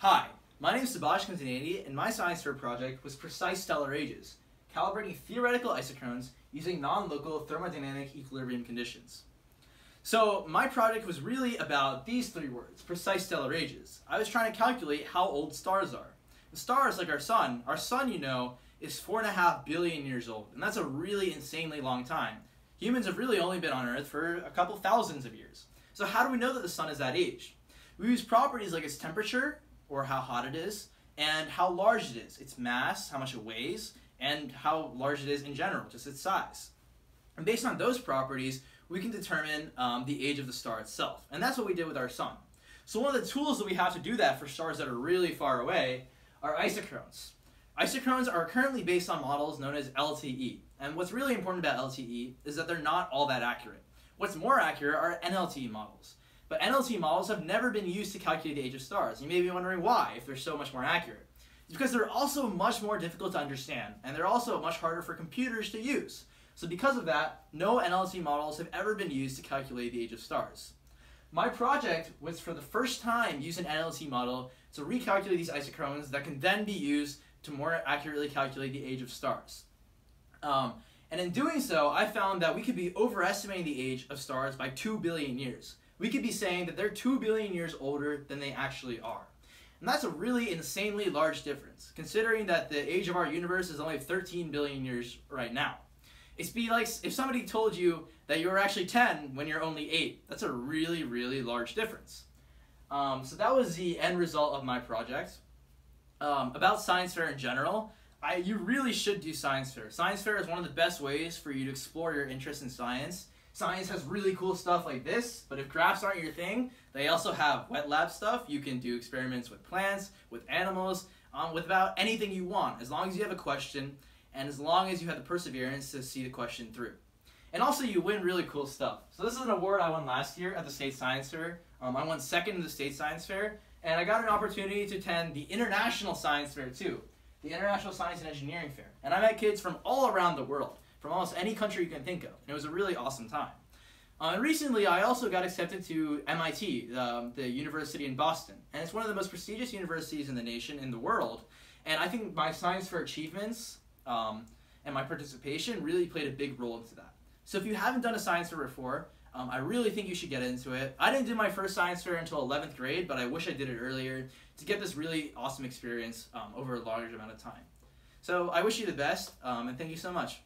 Hi, my name is SKantamneni, and my science fair project was precise stellar ages, calibrating theoretical isochrones using non-local thermodynamic equilibrium conditions. So my project was really about these three words, precise stellar ages. I was trying to calculate how old stars are. The stars, like our sun, you know, is 4.5 billion years old, and that's a really insanely long time. Humans have really only been on Earth for a couple thousands of years. So how do we know that the sun is that age? We use properties like its temperature, or how hot it is, and how large it is, its mass, how much it weighs, and how large it is in general, just its size. And based on those properties, we can determine the age of the star itself. And that's what we did with our sun. So one of the tools that we have to do that for stars that are really far away are isochrones. Isochrones are currently based on models known as LTE. And what's really important about LTE is that they're not all that accurate. What's more accurate are NLTE models. But NLTE models have never been used to calculate the age of stars. You may be wondering why, if they're so much more accurate. It's because they're also much more difficult to understand, and they're also much harder for computers to use. So because of that, no NLTE models have ever been used to calculate the age of stars. My project was for the first time use an NLTE model to recalculate these isochrones that can then be used to more accurately calculate the age of stars. And in doing so, I found that we could be overestimating the age of stars by 2 billion years. We could be saying that they're 2 billion years older than they actually are. And that's a really insanely large difference, considering that the age of our universe is only 13 billion years right now. It'd be like if somebody told you that you were actually 10 when you're only 8. That's a really, really large difference. So that was the end result of my project. About science fair in general, you really should do science fair. Science fair is one of the best ways for you to explore your interest in science. Science has really cool stuff like this, but if graphs aren't your thing, they also have wet lab stuff. You can do experiments with plants, with animals, with about anything you want, as long as you have a question, and as long as you have the perseverance to see the question through. And also you win really cool stuff. So this is an award I won last year at the State Science Fair. I won second in the State Science Fair, and I got an opportunity to attend the International Science Fair too, the International Science and Engineering Fair. And I met kids from all around the world, from almost any country you can think of, and it was a really awesome time. And recently, I also got accepted to MIT, the university in Boston, and it's one of the most prestigious universities in the nation, in the world, and I think my science fair achievements and my participation really played a big role into that. So if you haven't done a science fair before, I really think you should get into it. I didn't do my first science fair until 11th grade, but I wish I did it earlier to get this really awesome experience over a large amount of time. So I wish you the best, and thank you so much.